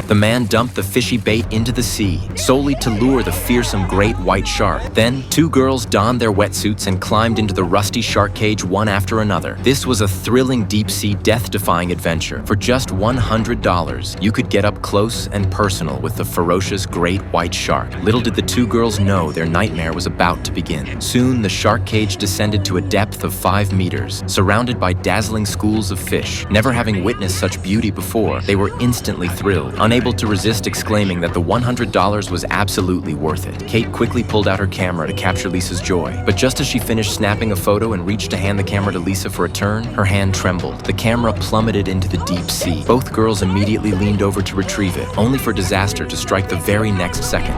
The man dumped the fishy bait into the sea, solely to lure the fearsome great white shark. Then, two girls donned their wetsuits and climbed into the rusty shark cage one after another. This was a thrilling deep-sea, death-defying adventure. For just $100, you could get up close and personal with the ferocious great white shark. Little did the two girls know their nightmare was about to begin. Soon, the shark cage descended to a depth of 5 meters, surrounded by dazzling schools of fish. Never having witnessed such beauty before, they were instantly thrilled, unable to resist exclaiming that the $100 was absolutely worth it. Kate quickly pulled out her camera to capture Lisa's joy, but just as she finished snapping a photo and reached to hand the camera to Lisa for a turn, her hand trembled. The camera plummeted into the deep sea. Both girls immediately leaned over to retrieve it, only for disaster to strike the very next second.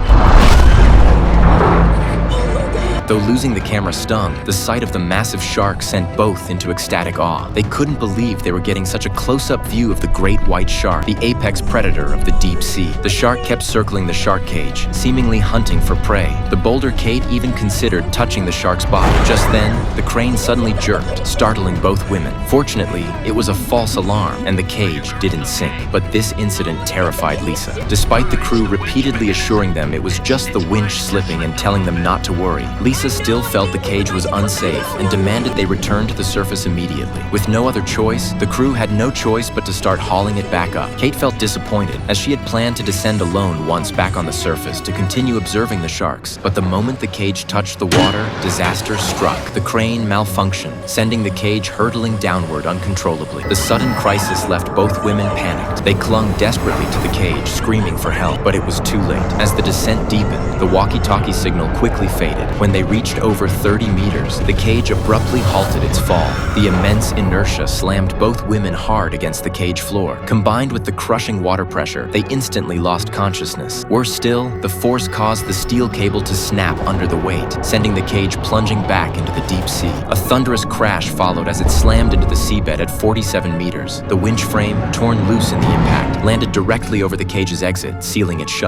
Though losing the camera stung, the sight of the massive shark sent both into ecstatic awe. They couldn't believe they were getting such a close-up view of the great white shark, the apex predator of the deep sea. The shark kept circling the shark cage, seemingly hunting for prey. The bolder Kate even considered touching the shark's body. Just then, the crane suddenly jerked, startling both women. Fortunately, it was a false alarm, and the cage didn't sink. But this incident terrified Lisa. Despite the crew repeatedly assuring them it was just the winch slipping and telling them not to worry, Lisa still felt the cage was unsafe and demanded they return to the surface immediately. With no other choice, the crew had no choice but to start hauling it back up. Kate felt disappointed, as she had planned to descend alone once back on the surface to continue observing the sharks. But the moment the cage touched the water, disaster struck. The crane malfunctioned, sending the cage hurtling downward uncontrollably. The sudden crisis left both women panicked. They clung desperately to the cage, screaming for help, but it was too late. As the descent deepened, the walkie-talkie signal quickly faded. When they reached over 30 meters, the cage abruptly halted its fall. The immense inertia slammed both women hard against the cage floor. Combined with the crushing water pressure, they instantly lost consciousness. Worse still, the force caused the steel cable to snap under the weight, sending the cage plunging back into the deep sea. A thunderous crash followed as it slammed into the seabed at 47 meters. The winch frame, torn loose in the impact, landed directly over the cage's exit, sealing it shut.